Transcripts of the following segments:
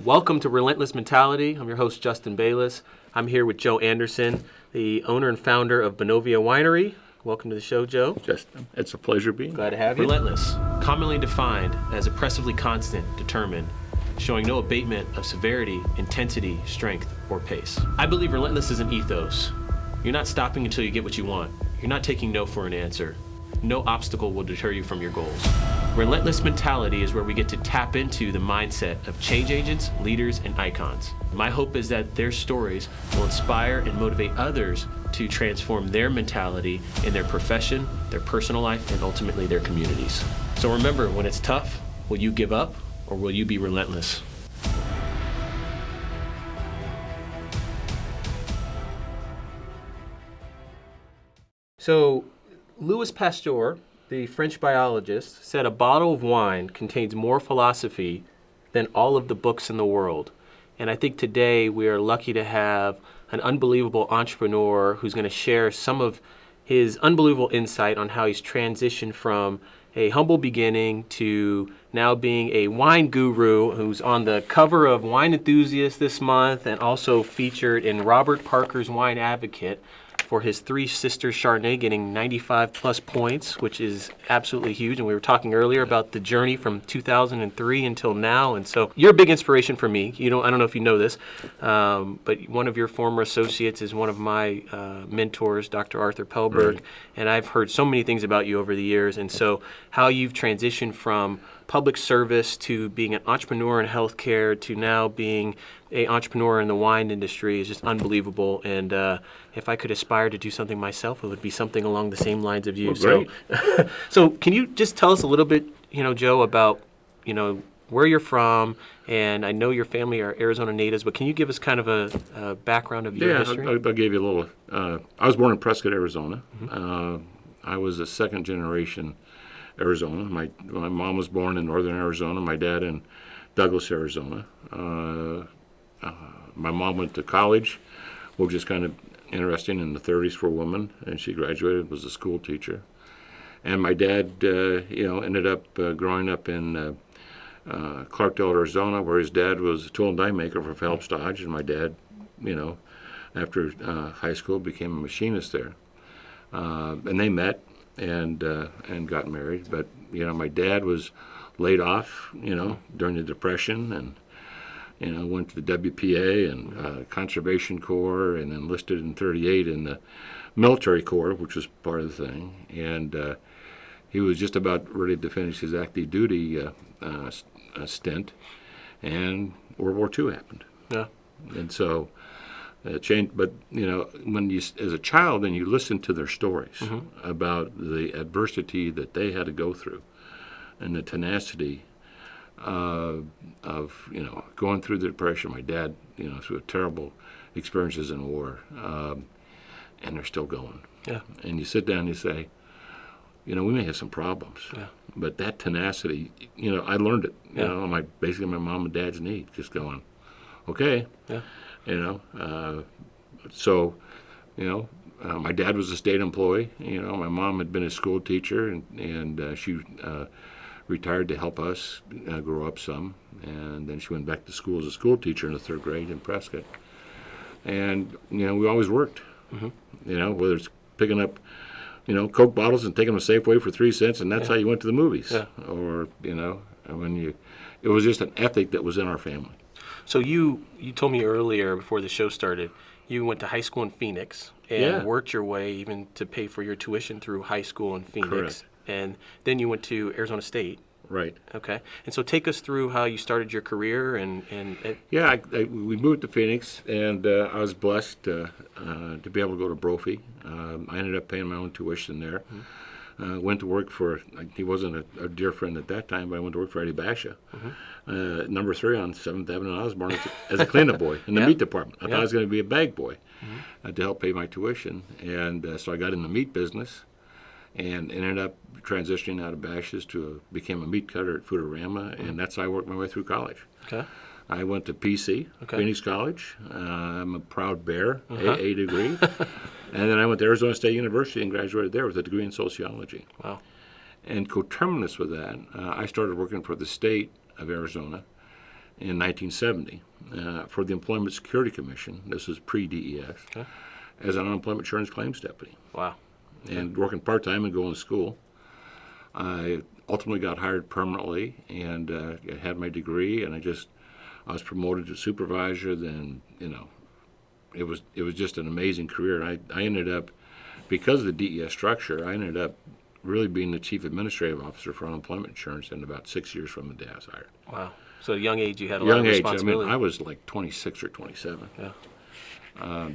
Welcome to Relentless Mentality. I'm your host, Justin Bayless. I'm here with Joe Anderson, the owner and founder of Benovia Winery. Welcome to the show, Joe. Justin, it's a pleasure being Glad to have you. Relentless, commonly defined as oppressively constant, determined, showing no abatement of severity, intensity, strength, or pace. I believe relentless is an ethos. You're not stopping until you get what you want. You're not taking no for an answer. No obstacle will deter you from your goals. Relentless mentality is where we get to tap into the mindset of change agents, leaders, and icons. My hope is that their stories will inspire and motivate others to transform their mentality in their profession, their personal life, and ultimately their communities. So remember, when it's tough, will you give up or will you be relentless? So, Louis Pasteur, the French biologist, said a bottle of wine contains more philosophy than all of the books in the world. And I think today we are lucky to have an unbelievable entrepreneur who's going to share some of his unbelievable insight on how he's transitioned from a humble beginning to now being a wine guru who's on the cover of Wine Enthusiast this month and also featured in Robert Parker's Wine Advocate for his Three Sisters Chardonnay getting 95 plus points, which is absolutely huge. And we were talking earlier about the journey from 2003 until now. And so you're a big inspiration for me. I don't know if you know this, but one of your former associates is one of my mentors, Dr. Arthur Pelberg. Right. And I've heard so many things about you over the years. And so how you've transitioned from public service to being an entrepreneur in healthcare to now being an entrepreneur in the wine industry is just unbelievable. And if I could aspire to do something myself, it would be something along the same lines of you. Well, great. So can you just tell us a little bit, Joe, about, where you're from? And I know your family are Arizona natives, but can you give us kind of a background of your history? I'll give you a little. I was born in Prescott, Arizona. Mm-hmm. I was a second generation Arizona. My mom was born in northern Arizona, my dad in Douglas, Arizona. My mom went to college, which is kind of interesting, in the 30s for a woman, and she graduated, was a school teacher. And my dad, ended up growing up in Clarkdale, Arizona, where his dad was a tool and die maker for Phelps Dodge, and my dad, after high school, became a machinist there. And they met and got married. But my dad was laid off, during the Depression, and went to the WPA and Conservation Corps, and enlisted in '38 in the Military Corps, which was part of the thing. And he was just about ready to finish his active duty stint, and World War II happened. Yeah. And so it changed. But when you, as a child, and you listen to their stories mm-hmm. about the adversity that they had to go through, and the tenacity of going through the Depression. My dad, through terrible experiences in war, and they're still going. Yeah. And you sit down and you say, we may have some problems, yeah. but that tenacity, I learned it. Basically my mom and dad's need, just going, okay. Yeah. My dad was a state employee. My mom had been a school teacher, and she retired to help us grow up some, and then she went back to school as a school teacher in the third grade in Prescott. And we always worked. Mm-hmm. Whether it's picking up Coke bottles and taking them to Safeway for 3 cents, and that's how you went to the movies. Yeah. Or it was just an ethic that was in our family. So you told me earlier before the show started, you went to high school in Phoenix and worked your way even to pay for your tuition through high school in Phoenix. Correct. And then you went to Arizona State. Right. Okay. And so take us through how you started your career we moved to Phoenix, and I was blessed to be able to go to Brophy. I ended up paying my own tuition there. Mm-hmm. Went to work for, he wasn't a dear friend at that time, but I went to work for Eddie Basha, mm-hmm. Number 3 on 7th Avenue in Osborne as a cleanup boy in the meat department. I thought I was going to be a bag boy to help pay my tuition. And so I got in the meat business and ended up transitioning out of Bash's became a meat cutter at Foodorama, and that's how I worked my way through college. Okay. I went to PC, Phoenix College. I'm a proud bear, AA degree. And then I went to Arizona State University and graduated there with a degree in sociology. Wow. And coterminous with that, I started working for the state of Arizona in 1970 for the Employment Security Commission. This is pre-DES, as an unemployment insurance claims deputy. Wow. And working part-time and going to school. I ultimately got hired permanently and had my degree, and I was promoted to supervisor. Then, it was just an amazing career. And I ended up, because of the DES structure, I ended up really being the chief administrative officer for unemployment insurance in about 6 years from the day I was hired. Wow. So at a young age, you had a lot of responsibility. I was like 26 or 27. Yeah.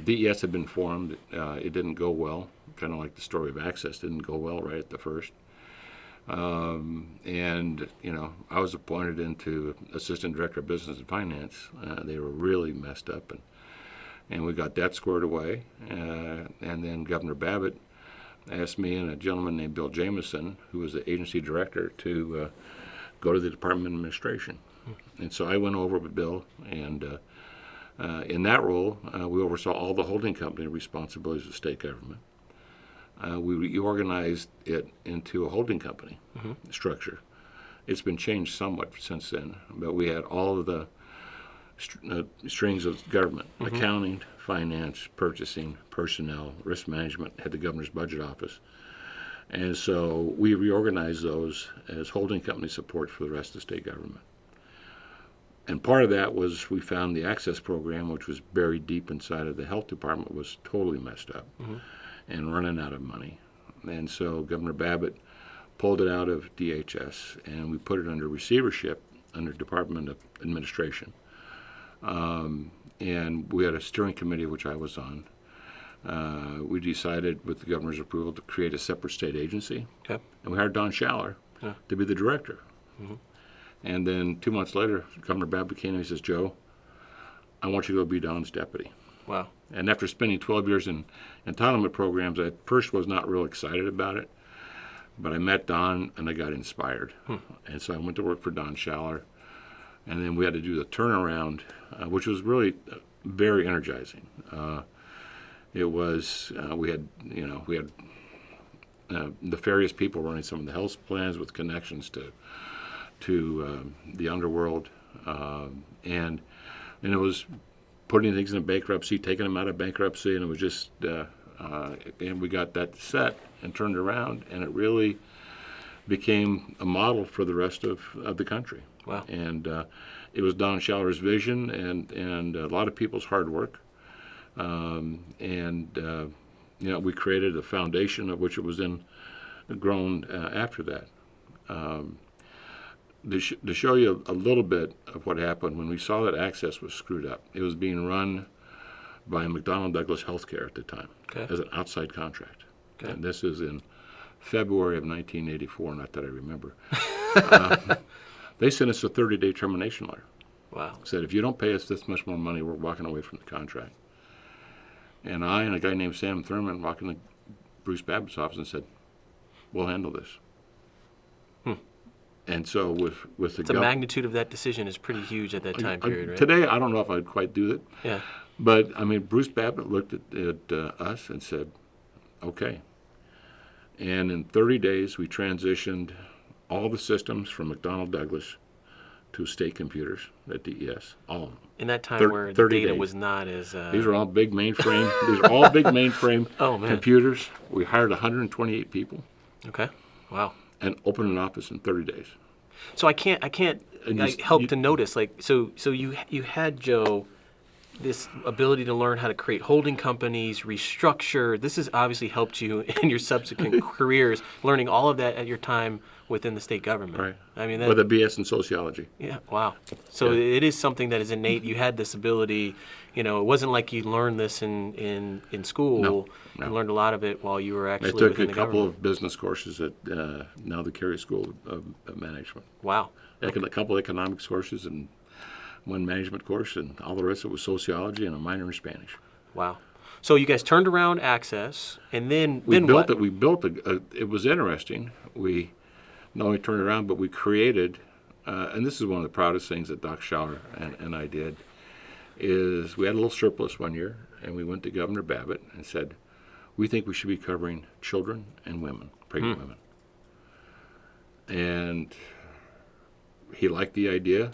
DES had been formed. It didn't go well. Kind of like the story of Access, didn't go well right at the first. And I was appointed into assistant director of business and finance. They were really messed up, and we got that squared away. And then Governor Babbitt asked me and a gentleman named Bill Jameson, who was the agency director, to go to the Department of Administration. And so I went over with Bill, and in that role, we oversaw all the holding company responsibilities of state government. We reorganized it into a holding company structure. It's been changed somewhat since then, but we had all of the strings of government: accounting, finance, purchasing, personnel, risk management, had the governor's budget office. And so we reorganized those as holding company support for the rest of the state government. And part of that was we found the Access program, which was buried deep inside of the health department, was totally messed up and running out of money. And so Governor Babbitt pulled it out of DHS, and we put it under receivership under Department of Administration. And we had a steering committee, which I was on. We decided, with the governor's approval, to create a separate state agency. Okay. And we hired Don Schaller to be the director. And then 2 months later, Governor Babbitt came and he says, "Joe, I want you to go be Don's deputy." Wow. And after spending 12 years in entitlement programs, I at first was not real excited about it. But I met Don, and I got inspired. And so I went to work for Don Schaller. And then we had to do the turnaround, which was really very energizing. It was, we had nefarious people running some of the health plans with connections to the underworld. And it was putting things in bankruptcy, taking them out of bankruptcy, and it was just, and we got that set and turned around, and it really became a model for the rest of the country. Wow. And it was Don Schaller's vision and a lot of people's hard work. We created a foundation of which it was then grown after that. To show you a little bit of what happened when we saw that Access was screwed up, it was being run by McDonnell Douglas Healthcare at the time as an outside contract. Okay. And this is in February of 1984, not that I remember. They sent us a 30-day termination letter. Wow. Said, if you don't pay us this much more money, we're walking away from the contract. And I and a guy named Sam Thurman walked into Bruce Babbitt's office and said, "We'll handle this." And so with the magnitude of that decision is pretty huge at that time period, right? Today, I don't know if I'd quite do it. Yeah. But, I mean, Bruce Babbitt looked at us and said, "Okay." And in 30 days, we transitioned all the systems from McDonnell Douglas to state computers at DES, all of them. In that time where the data days. was not as... These are all big mainframe. These are all big mainframe computers. We hired 128 people. Okay. Wow. And opened an office in 30 days. So I can't help to notice, so you had, Joe, this ability to learn how to create holding companies, restructure. This has obviously helped you in your subsequent careers, learning all of that at your time within the state government. Right. I mean, with a BS in sociology. Yeah. Wow. So it is something that is innate. You had this ability. It wasn't like you learned this in school. No. You learned a lot of it while you were actually I took within a the couple government. of business courses at now the Carey School of Management. Wow. A couple of economics courses and one management course, and all the rest of it was sociology and a minor in Spanish. Wow. So you guys turned around Access, and then We built what? it. We built it was interesting. We not only turned around, but we created, and this is one of the proudest things that Doc Schaller and I did, is we had a little surplus one year, and we went to Governor Babbitt and said, "We think we should be covering children and women, pregnant women." And he liked the idea.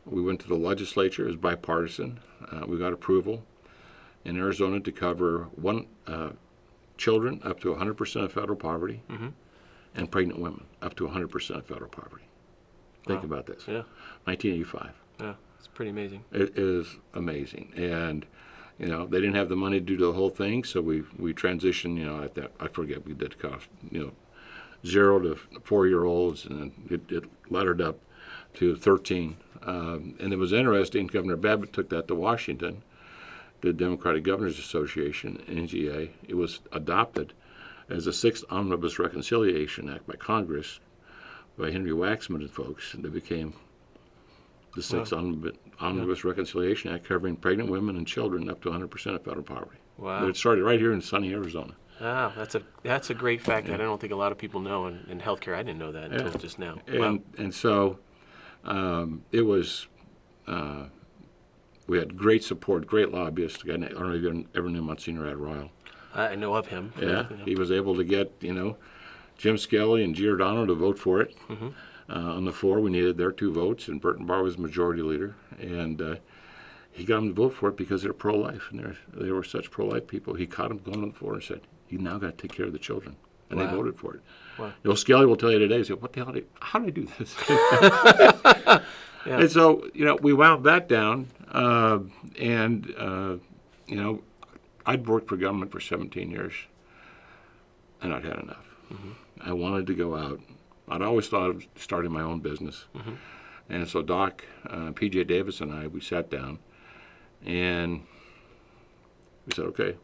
We went to the legislature. It was bipartisan. We got approval in Arizona to cover children up to 100% of federal poverty, and pregnant women up to 100% of federal poverty. Think about this. Yeah. 1985. Yeah. It's pretty amazing. It is amazing. And, they didn't have the money to do the whole thing, so we transitioned, at that, I forget, we did cost, 0 to 4-year-olds, and then it laddered up to 13. And it was interesting, Governor Babbitt took that to Washington, the Democratic Governors Association, NGA. It was adopted as the 6th Omnibus Reconciliation Act by Congress, by Henry Waxman and folks, and it became the 6th Omnibus Reconciliation Act, covering pregnant women and children up to 100% of federal poverty. Wow. But it started right here in sunny Arizona. Wow, that's a great fact that I don't think a lot of people know in healthcare. I didn't know that until just now. And so it was, we had great support, great lobbyists. I don't know if you ever knew Monsignor Ed Royal. I know of him. Yeah, he was able to get, Jim Skelly and Giordano to vote for it. On the floor, we needed their 2 votes, and Burton Barr was majority leader. And he got them to vote for it because they're pro-life, and they were such pro-life people. He caught them going on the floor and said, "You now got to take care of the children," and they voted for it. Wow. Skelly will tell you today, he said, "What the hell? How did I do this?" And so, we wound that down, I'd worked for government for 17 years, and I'd had enough. I wanted to go out. I'd always thought of starting my own business. And so Doc, P.J. Davis and I, we sat down, and we said, okay.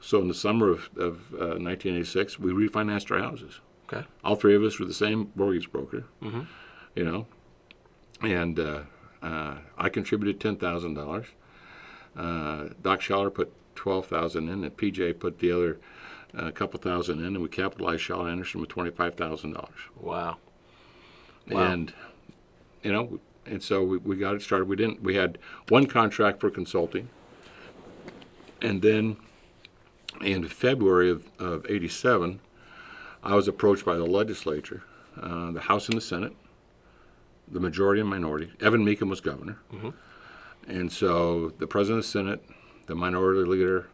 So in the summer of 1986, we refinanced our houses. Okay. All 3 of us were the same mortgage broker, and I contributed $10,000. Doc Schaller put $12,000 in, and PJ put the other couple thousand in, and we capitalized Schaller Anderson with $25,000. Wow. And and so we got it started. We had 1 contract for consulting, and then in February of '87, I was approached by the legislature, the House and the Senate, the majority and minority. Evan Meekum was governor. And so the president of the Senate, the minority leader,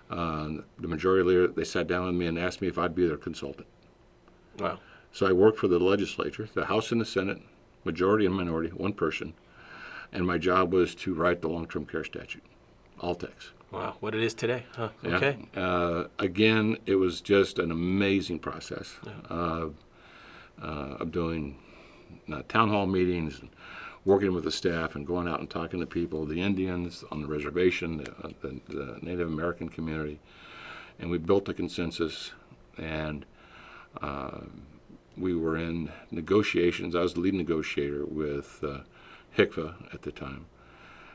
the majority leader, they sat down with me and asked me if I'd be their consultant. Wow. So I worked for the legislature, the House and the Senate, majority and minority, 1 person, and my job was to write the long-term care statute, all text. Wow, what it is today, huh? Yeah. Okay. Again, it was just an amazing process of doing town hall meetings, and working with the staff, and going out and talking to people, the Indians on the reservation, the Native American community, and we built a consensus, and we were in negotiations. I was the lead negotiator with HICVA at the time,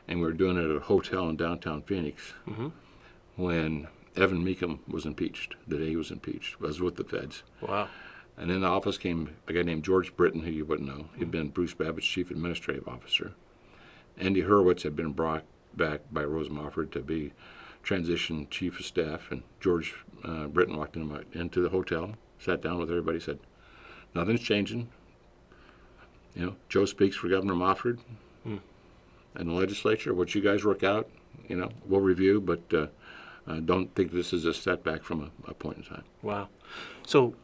and we were doing it at a hotel in downtown Phoenix when Evan Meekum was impeached, the day he was impeached. I was with the feds. Wow. And in the office came a guy named George Britton, who you wouldn't know. He'd been Bruce Babbitt's chief administrative officer. Andy Hurwitz had been brought back by Rose Mofford to be transition chief of staff, and George Britton walked into the hotel, sat down with everybody, said, "Nothing's changing. Joe speaks for Governor Mofford and the legislature. What you guys work out, we'll review, but don't think this is a setback from a point in time." Wow. So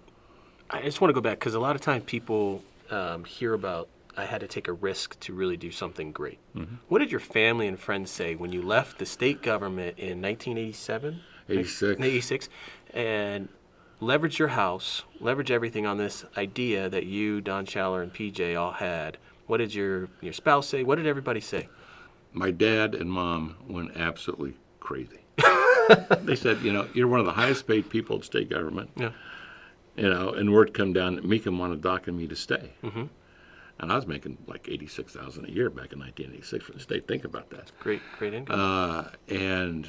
I just want to go back, because a lot of times people hear about, I had to take a risk to really do something great. What did your family and friends say when you left the state government in 1987? 86, and leverage your house, leverage everything on this idea that you, Don Schaller, and PJ all had? What did your spouse say? What did everybody say? My dad and mom went absolutely crazy. They said, you're one of the highest paid people in state government. Yeah. And word come down that Meekum wanted Doc and me to stay. And I was making like $86,000 a year back in 1986 for the state. Think about that. Great income. And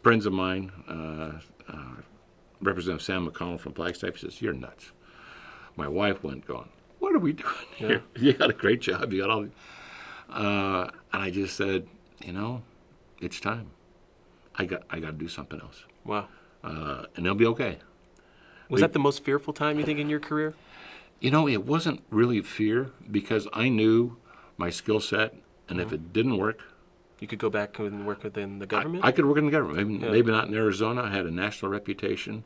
friends of mine, Representative Sam McConnell from Flagstaff, says, "You're nuts." My wife went going, "What are we doing here? You got a great job. You got all." And I just said, it's time. I got to do something else. Wow. And it'll be okay. Was that the most fearful time, you think, in your career? It wasn't really fear, because I knew my skill set, and if it didn't work, You could go back and work within the government? I could work in the government. Maybe not in Arizona. I had a national reputation.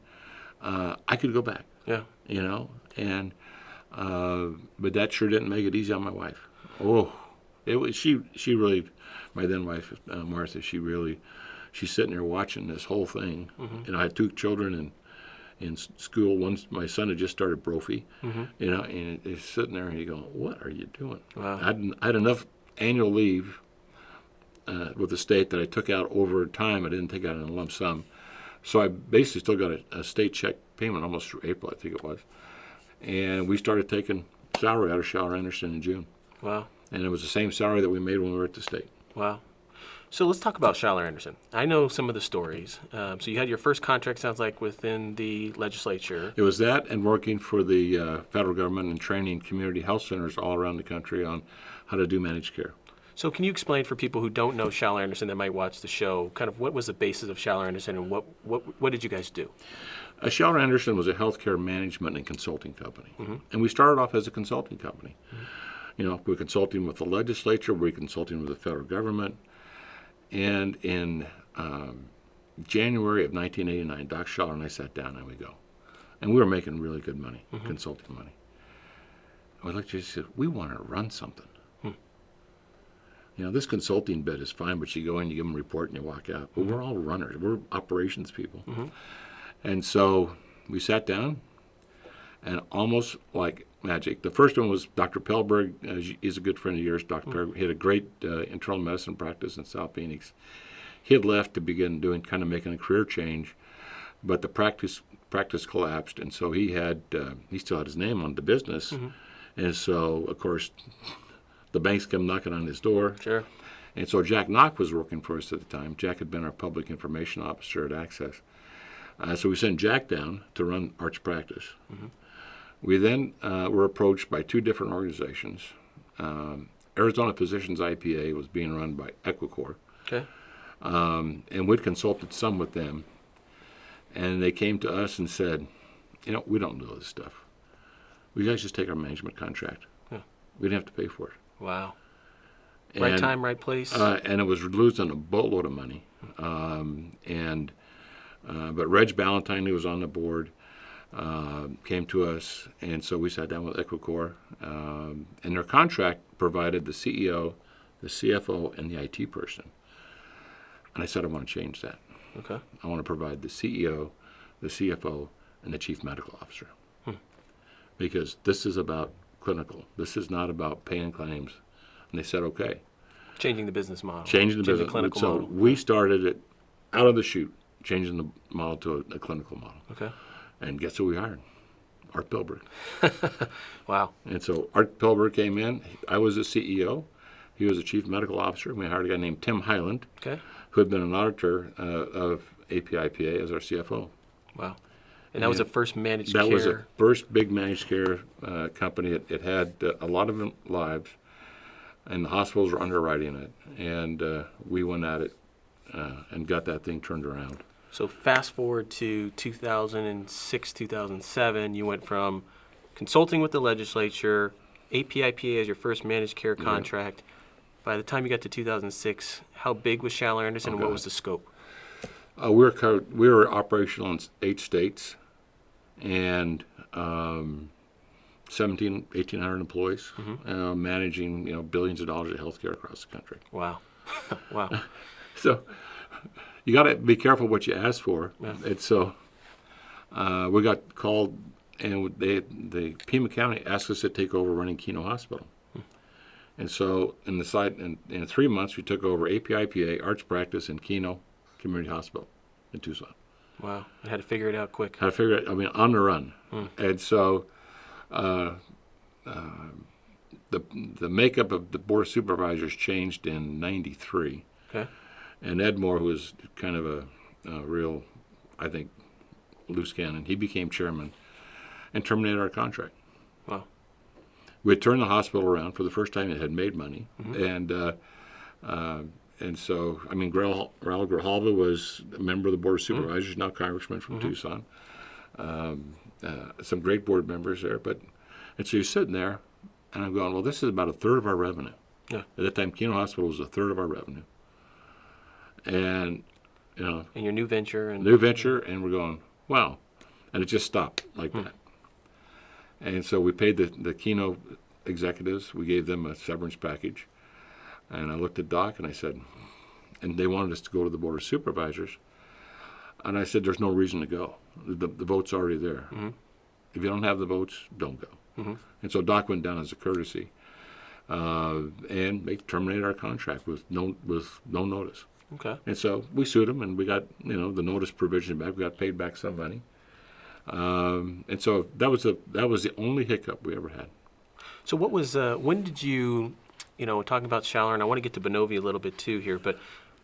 I could go back. Yeah. You know, and but that sure didn't make it easy on my wife. Oh, it was she really, my then wife Martha. She's sitting there watching this whole thing. And I had 2 children in school. My son had just started Brophy. You know, and he's sitting there and you go, "What are you doing?" Wow. I had enough annual leave with the state that I took out over time. I didn't take out in a lump sum. So I basically still got a state check payment almost through April, I think it was. And we started taking salary out of Schaller Anderson in June. Wow. And it was the same salary that we made when we were at the state. Wow. So let's talk about Schaller Anderson. I know some of the stories. So you had your first contract, sounds like, within the legislature. It was that and working for the federal government and training community health centers all around the country on how to do managed care. So can you explain for people who don't know Schaller Anderson that might watch the show, kind of what was the basis of Schaller Anderson and what did you guys do? Schaller Anderson was a healthcare management and consulting company. And we started off as a consulting company. You know, we were consulting with the legislature, we were consulting with the federal government. And in January of 1989, Doc Schaller and I sat down and we go. And we were making really good money, consulting money. And we looked at each other and said, we want to run something. You know, this consulting bit is fine, but you go in, you give them a report, and you walk out. But we're all runners. We're operations people. And so we sat down, and almost like magic, the first one was Dr. Pellberg. He's a good friend of yours. Dr. Pellberg. He had a great internal medicine practice in South Phoenix. He had left to begin making a career change, but the practice collapsed, and so he still had his name on the business. And so, of course, the banks came knocking on his door. Sure. And so Jack Knock was working for us at the time. Jack had been our public information officer at Access. So we sent Jack down to run Art's practice. We then were approached by 2 different organizations. Arizona Physicians IPA was being run by Equicor. Okay. And we'd consulted some with them. And they came to us and said, you know, we don't do this stuff. Will you guys just take our management contract? We didn't have to pay for it. Wow. Right time, right place. And it was losing a boatload of money. But Reg Ballantyne, who was on the board, came to us, and so we sat down with Equicor. And their contract provided the CEO, the CFO, and the IT person. And I said, I want to change that. Okay. I want to provide the CEO, the CFO, and the chief medical officer. Because this is about clinical. This is not about paying claims. And they said, okay. Changing the business model. Changing the business clinical so model. we started it out of the chute, changing the model to a clinical model. Okay. And guess who we hired? Art Pellberg. Wow. And so Art Pellberg came in. I was the CEO. He was the chief medical officer. We hired a guy named Tim Highland, who had been an auditor of APIPA as our CFO. Wow. And that was the first managed care? That was the first big managed care company. It had a lot of lives, and the hospitals were underwriting it. And we went at it and got that thing turned around. So fast forward to 2006, 2007, you went from consulting with the legislature, APIPA as your first managed care contract. By the time you got to 2006, how big was Schaller Anderson and what was the scope? We were operational in 8 states and 1,800 employees, managing billions of dollars of healthcare across the country. Wow. Wow. So you got to be careful what you ask for. Yeah. It's so we got called, and the Pima County asked us to take over running Keno Hospital. And so in 3 months, we took over APIPA, Arts Practice, and Keno Community Hospital in Tucson. Wow. I had to figure it out quick. On the run. And so the makeup of the Board of Supervisors changed in 93. Okay. And Ed Moore, who was kind of a real, I think, loose cannon, he became chairman and terminated our contract. Wow. We had turned the hospital around for the first time. It had made money. And so, Raul Grijalva was a member of the Board of Supervisors, now congressman from Tucson. Some great board members there. And so you're sitting there, and I'm going, well, this is about a third of our revenue. Yeah. At that time, Keno Hospital was a third of our revenue. And, And your new venture. New venture, and we're going, wow. And it just stopped like that. And so we paid the Keno executives. We gave them a severance package. And I looked at Doc and I said, and they wanted us to go to the Board of Supervisors. And I said, there's no reason to go. The vote's already there. If you don't have the votes, don't go. And so Doc went down as a courtesy. And they terminated our contract with no notice. Okay. And so we sued them, and we got the notice provision back. We got paid back some money. And so that was the only hiccup we ever had. So what was when did you talking about Shaller, and I want to get to Benovia a little bit too here, but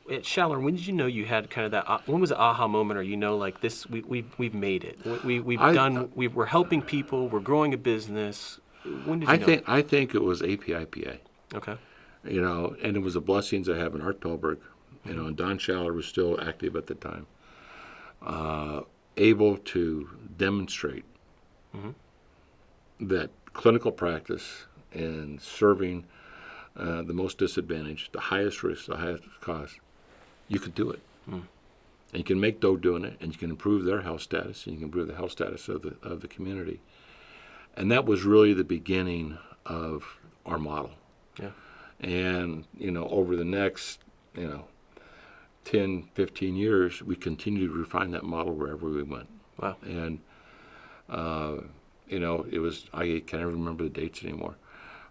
at Shaller, when did you know you had kind of that? When was the aha moment, or like this? We've made it. We're helping people. We're growing a business. When did you know? I think it was APIPA. Okay. And it was the blessings of having Art Pelberg, and Don Shaller was still active at the time, able to demonstrate that clinical practice and serving the most disadvantaged, the highest risk, the highest cost, you could do it. And you can make dough doing it, and you can improve their health status, and you can improve the health status of the community. And that was really the beginning of our model. Yeah. And, over the next, 10, 15 years, we continued to refine that model wherever we went. Wow. And, it was, I can't even remember the dates anymore.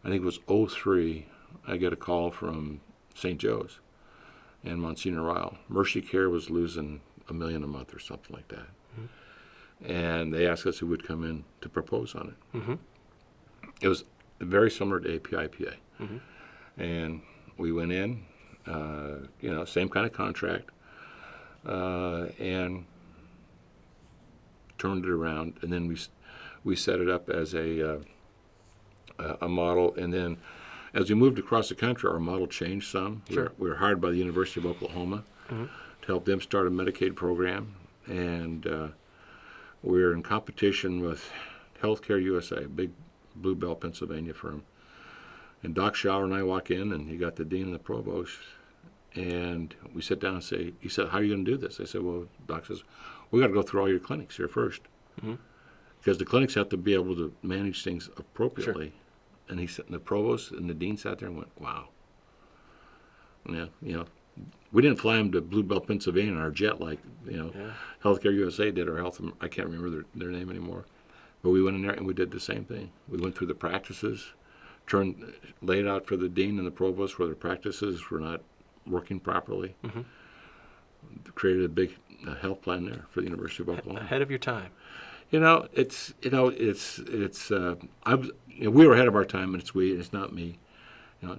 I think it was 2003, I got a call from St. Joe's and Monsignor Ryle. Mercy Care was losing $1 million a month or something like that. And they asked us who would come in to propose on it. It was very similar to APIPA. And we went in, same kind of contract, and turned it around. And then we set it up as a model. And then as we moved across the country, our model changed some. Sure. We were hired by the University of Oklahoma to help them start a Medicaid program. And we're in competition with Healthcare USA, a big Blue Bell, Pennsylvania firm. And Doc Shaller and I walk in, and he got the dean and the provost, and we sit down and he said, how are you going to do this? I said, well, Doc says, we got to go through all your clinics here first. Because the clinics have to be able to manage things appropriately. Sure. And he said, and the provost and the dean sat there and went, wow. Yeah, we didn't fly them to Blue Bell, Pennsylvania in our jet like, Healthcare USA did, or I can't remember their name anymore. But we went in there and we did the same thing. We went through the practices, laid out for the dean and the provost where their practices were not working properly. Created a big health plan there for the University of Oklahoma. Ahead of your time. We were ahead of our time, and it's not me.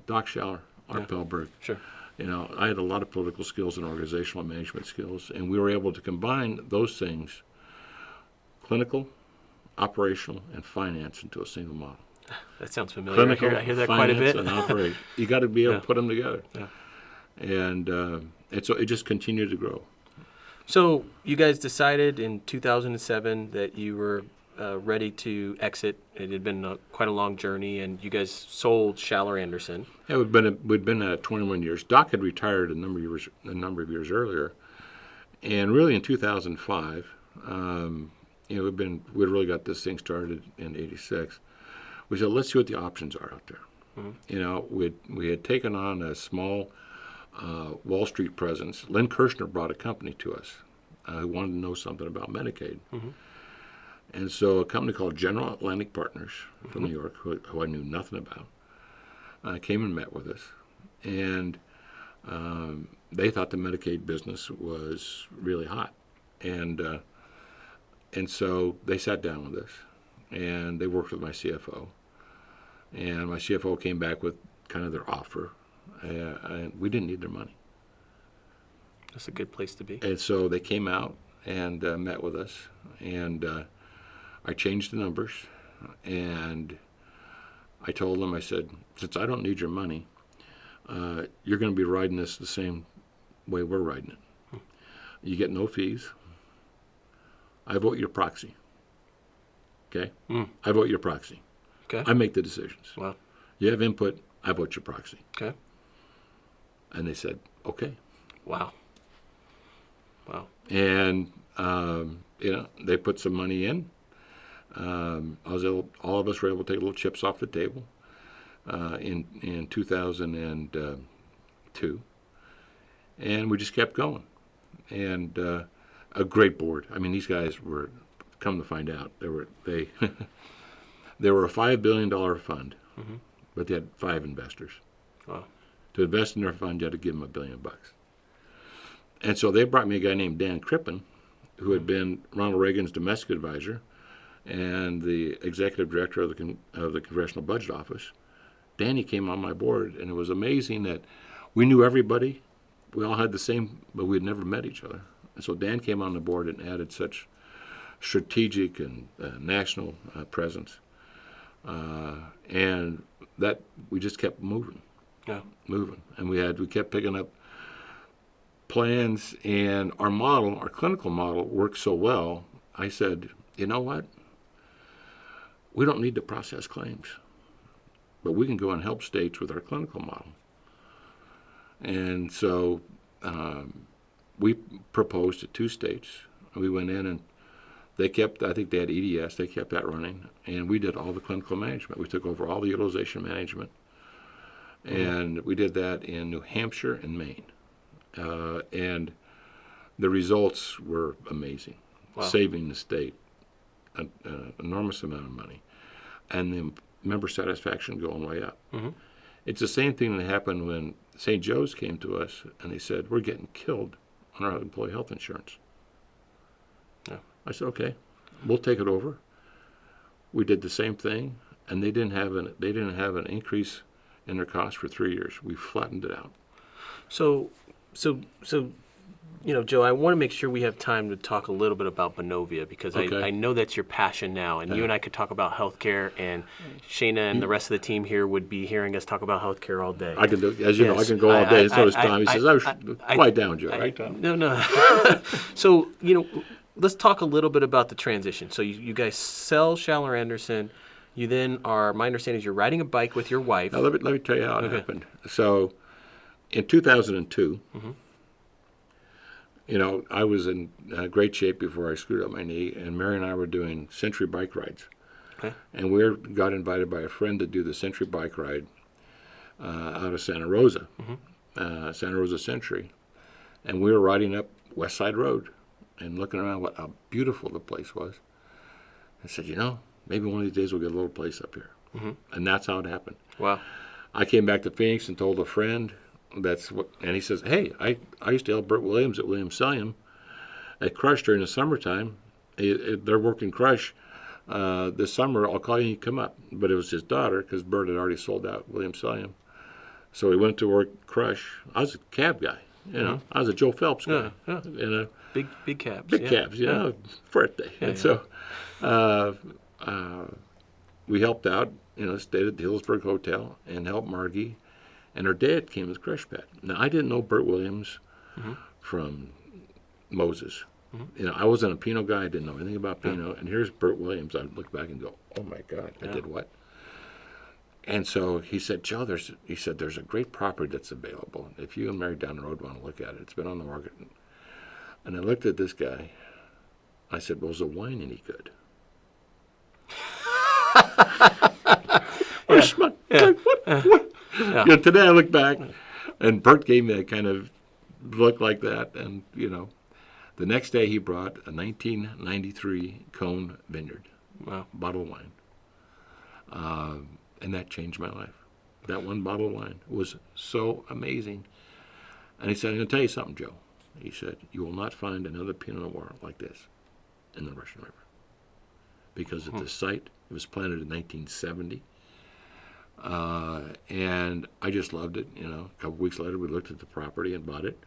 Doc Shaller, Art Pelberg. Sure. I had a lot of political skills and organizational management skills, and we were able to combine those things, clinical, operational, and finance, into a single model. That sounds familiar. Clinical, I hear that quite a bit. And operate. You got to be able to put them together. Yeah. And so it just continued to grow. So you guys decided in 2007 that you were ready to exit. It had been quite a long journey, and you guys sold Shaller Anderson. Yeah, we'd been 21 years. Doc had retired a number of years earlier, and really in 2005, we'd really got this thing started in '86. We said, let's see what the options are out there. We had taken on a small Wall Street presence. Lynn Kirshner brought a company to us who wanted to know something about Medicaid. And so a company called General Atlantic Partners from New York, who I knew nothing about, came and met with us. And they thought the Medicaid business was really hot. And so they sat down with us, and they worked with my CFO. And my CFO came back with kind of their offer. And we didn't need their money. That's a good place to be. And so they came out and met with us, and I changed the numbers, and I told them, I said, since I don't need your money, you're going to be riding this the same way we're riding it. You get no fees. I vote your proxy. Okay? I vote your proxy. Okay. I make the decisions. Wow. You have input. I vote you proxy. Okay. And they said, okay. Wow. Wow. And, they put some money in. All of us were able to take little chips off the table in 2002. And we just kept going. And a great board. I mean, these guys were, come to find out, they were a $5 billion fund, but they had 5 investors. Wow. To invest in their fund, you had to give them $1 billion. And so they brought me a guy named Dan Crippen, who had been Ronald Reagan's domestic advisor and the executive director of the Congressional Budget Office. Danny came on my board, and it was amazing that we knew everybody. We all had the same, but we had never met each other. And so Dan came on the board and added such strategic and national presence. And that we just kept moving. Yeah. Moving. And we kept picking up plans, and our clinical model worked so well, I said, you know what? We don't need to process claims, but we can go and help states with our clinical model. And so we proposed to 2 states. We went in and I think they had EDS, they kept that running, and we did all the clinical management. We took over all the utilization management, and we did that in New Hampshire and Maine. And the results were amazing, saving the state an enormous amount of money, and the member satisfaction going way up. It's the same thing that happened when St. Joe's came to us, and they said, we're getting killed on our employee health insurance. Yeah. I said, okay, we'll take it over. We did the same thing, and they didn't have an increase in their cost for 3 years. We flattened it out. So, Joe, I want to make sure we have time to talk a little bit about Benovia, because Okay. I know that's your passion now, and you and I could talk about healthcare, and Shayna and the rest of the team here would be hearing us talk about healthcare all day. I can do, as you know, I can go all day, and so does Tom. He says, quiet down, Joe, right, Tom? No. So, let's talk a little bit about the transition. So you guys sell Schaller Anderson. You then are, my understanding is you're riding a bike with your wife. Now, let me tell you how it happened. So in 2002, I was in great shape before I screwed up my knee, and Mary and I were doing century bike rides. Okay. And we got invited by a friend to do the century bike ride out of Santa Rosa, Santa Rosa Century. And we were riding up West Side Road and looking around how beautiful the place was. I said, maybe one of these days we'll get a little place up here. And that's how it happened. Wow. I came back to Phoenix and told a friend, and he says, hey, I used to help Burt Williams at Williams Selyem at Crush during the summertime. They're working Crush. This summer, I'll call you and you come up. But it was his daughter, because Burt had already sold out Williams Selyem. So he went to work Crush. I was a cab guy, I was a Joe Phelps guy. Yeah. Big cabs. Big cabs, birthday. And so we helped out, stayed at the Hillsburg Hotel and helped Margie. And her dad came as crush pet. Now, I didn't know Burt Williams from Moses. I wasn't a Pinot guy. I didn't know anything about Pinot. And here's Burt Williams. I look back and go, oh, my God, I did what? And so he said, Joe, there's a great property that's available. If you and Mary down the road want to look at it, it's been on the market. And I looked at this guy. I said, well, is the wine any good? What? Yeah. Today I look back, and Burt gave me a kind of look like that, and the next day he brought a 1993 Cohn Vineyard bottle of wine, and that changed my life. That one bottle of wine was so amazing. And he said, I'm going to tell you something, Joe. He said, you will not find another Pinot Noir like this in the Russian River, because at the site, it was planted in 1970. And I just loved it. A couple weeks later, we looked at the property and bought it.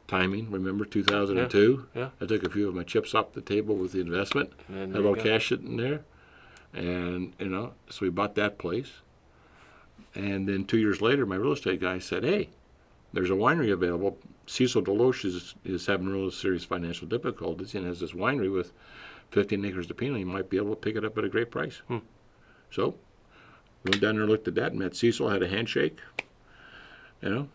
Timing, remember 2002? Yeah. I took a few of my chips off the table with the investment, had a little cash sitting there, and so we bought that place. And then 2 years later, my real estate guy said, "Hey, there's a winery available. Cecil Deloche is having real serious financial difficulties and has this winery with 15 acres of Pinot. You might be able to pick it up at a great price." So Went down there and looked at that, met Cecil, had a handshake, you know.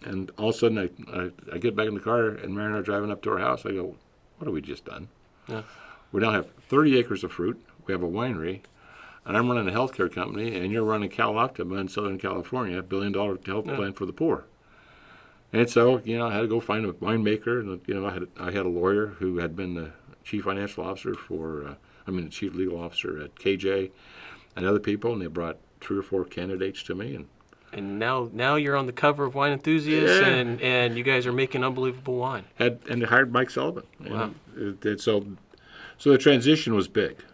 And all of a sudden, I get back in the car, and Mary and I are driving up to our house. I go, what have we just done? Yeah. We now have 30 acres of fruit. We have a winery. And I'm running a healthcare company, and you're running Cal Optima in Southern California, $1 billion health plan for the poor. And so, you know, I had to go find a winemaker. And, you know, I had a lawyer who had been the chief financial officer the chief legal officer at KJ and other people, and they brought 3 or 4 candidates to me. And now you're on the cover of Wine Enthusiast, Yeah. and you guys are making unbelievable wine. And they hired Mike Sullivan. Wow. And so the transition was big.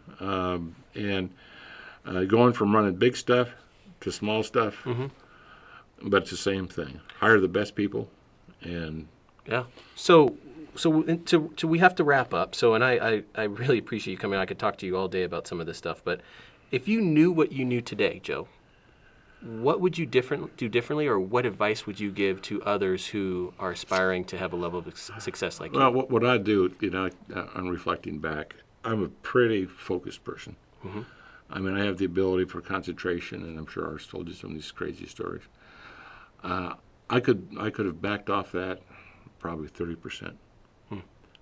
Going from running big stuff to small stuff, but it's the same thing. Hire the best people, and yeah. So we have to wrap up. So, and I really appreciate you coming. I could talk to you all day about some of this stuff, but if you knew what you knew today, Joe, what would you do differently, or what advice would you give to others who are aspiring to have a level of success like you? Well, what I do, you know, on reflecting back, I'm a pretty focused person. Mm-hmm. I mean, I have the ability for concentration, and I'm sure Ars told you some of these crazy stories. I could have backed off that probably 30%.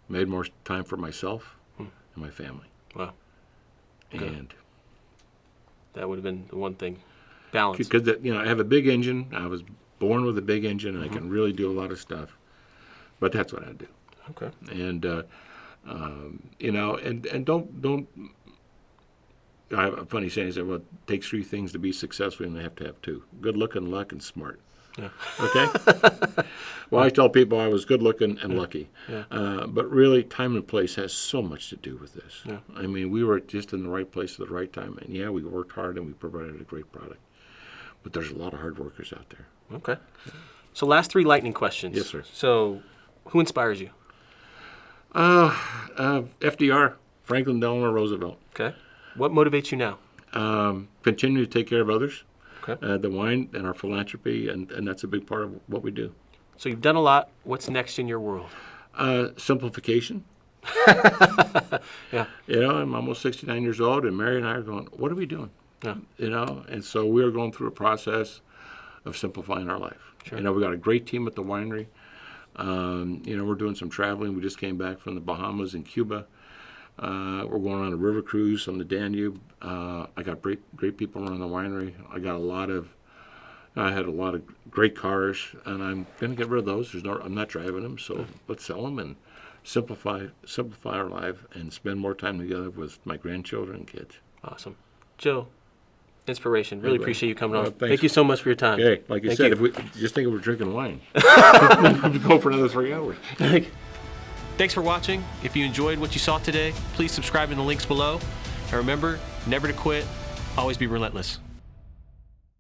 Made more time for myself and my family. Wow. And that would have been the one thing. Balance. Because, you know, I have a big engine. I was born with a big engine, and I can really do a lot of stuff. But that's what I do. Okay. And, you know, and don't. I have a funny saying. I said, well, it takes 3 things to be successful, and they have to have 2. Good looking, luck, and smart. Yeah. Okay? Well, I tell people I was good looking and lucky. Yeah. But really, time and place has so much to do with this. Yeah. I mean, we were just in the right place at the right time. And, yeah, we worked hard, and we provided a great product. But there's a lot of hard workers out there. Okay. So last 3 lightning questions. Yes, sir. So who inspires you? FDR, Franklin Delano Roosevelt. Okay. What motivates you now? Continue to take care of others. Okay. The wine and our philanthropy, and that's a big part of what we do. So you've done a lot. What's next in your world? Simplification. Yeah. You know, I'm almost 69 years old, and Mary and I are going, what are we doing? Yeah. You know, and so we're going through a process of simplifying our life. Sure. You know, we got a great team at the winery. You know, we're doing some traveling. We just came back from the Bahamas and Cuba. We're going on a river cruise on the Danube. I got great people running the winery. I had a lot of great cars, and I'm going to get rid of those. I'm not driving them, so let's sell them and simplify our life and spend more time together with my grandchildren and kids. Awesome. Joe, inspiration. Really appreciate you coming on. Thanks. Thank you so much for your time. Okay, like you said, if we just think we're drinking wine, we'd go for another 3 hours. Thanks for watching. If you enjoyed what you saw today, please subscribe in the links below. And remember, never to quit, always be relentless.